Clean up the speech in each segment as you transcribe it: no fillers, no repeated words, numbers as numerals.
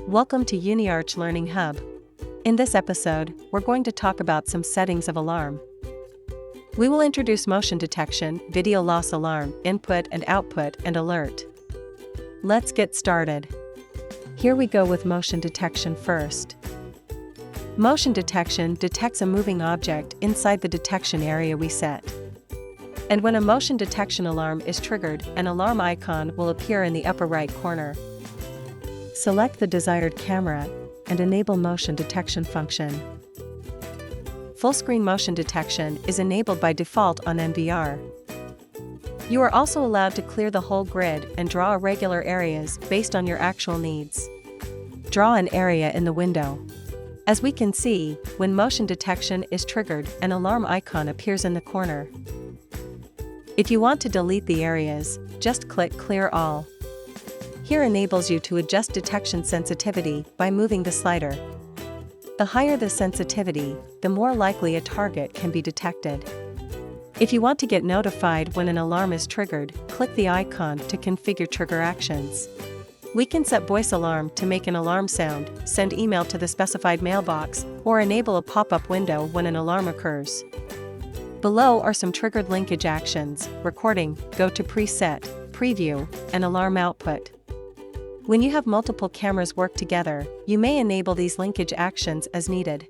Welcome to Uniarch Learning Hub. In this episode, we're going to talk about some settings of alarm. We will introduce motion detection, video loss alarm, input and output, and alert. Let's get started. Here we go with motion detection first. Motion detection detects a moving object inside the detection area we set. And when a motion detection alarm is triggered, an alarm icon will appear in the upper right corner. Select the desired camera and enable motion detection function. Full-screen motion detection is enabled by default on NVR. You are also allowed to clear the whole grid and draw irregular areas based on your actual needs. Draw an area in the window. As we can see, when motion detection is triggered, an alarm icon appears in the corner. If you want to delete the areas, just click Clear All. Here enables you to adjust detection sensitivity by moving the slider. The higher the sensitivity, the more likely a target can be detected. If you want to get notified when an alarm is triggered, click the icon to configure trigger actions. We can set voice alarm to make an alarm sound, send email to the specified mailbox, or enable a pop-up window when an alarm occurs. Below are some triggered linkage actions: recording, go to preset, preview, and alarm output. When you have multiple cameras work together, you may enable these linkage actions as needed.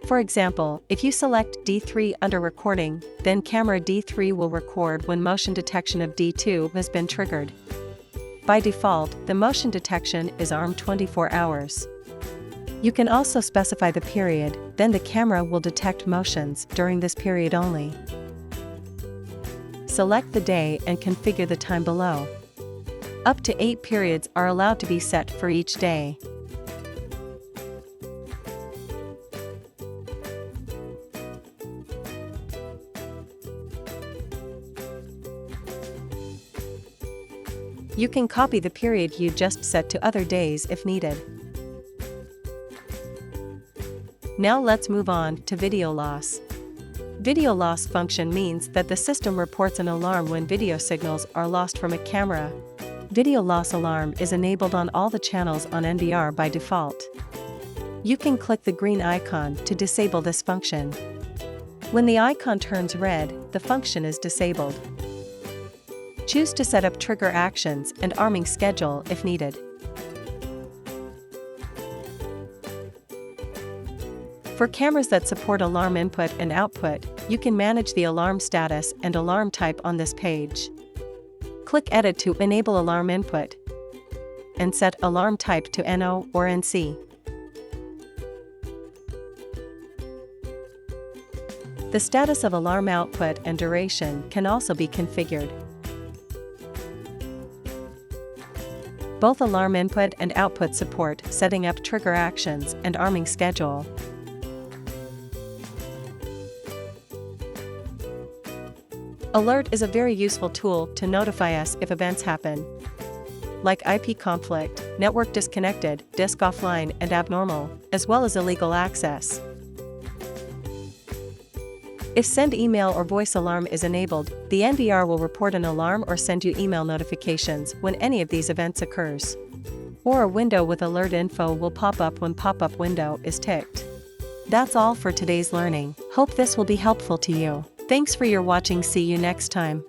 For example, if you select D3 under recording, then camera D3 will record when motion detection of D2 has been triggered. By default, the motion detection is armed 24 hours. You can also specify the period, then the camera will detect motions during this period only. Select the day and configure the time below. Up to 8 periods are allowed to be set for each day. You can copy the period you just set to other days if needed. Now let's move on to video loss. Video loss function means that the system reports an alarm when video signals are lost from a camera. Video loss alarm is enabled on all the channels on NVR by default. You can click the green icon to disable this function. When the icon turns red, the function is disabled. Choose to set up trigger actions and arming schedule if needed. For cameras that support alarm input and output, you can manage the alarm status and alarm type on this page. Click Edit to enable alarm input and set alarm type to NO or NC. The status of alarm output and duration can also be configured. Both alarm input and output support setting up trigger actions and arming schedule. Alert is a very useful tool to notify us if events happen, like IP conflict, network disconnected, disk offline and abnormal, as well as illegal access. If send email or voice alarm is enabled, the NVR will report an alarm or send you email notifications when any of these events occurs. Or a window with alert info will pop up when pop-up window is ticked. That's all for today's learning. Hope this will be helpful to you. Thanks for your watching. See you next time.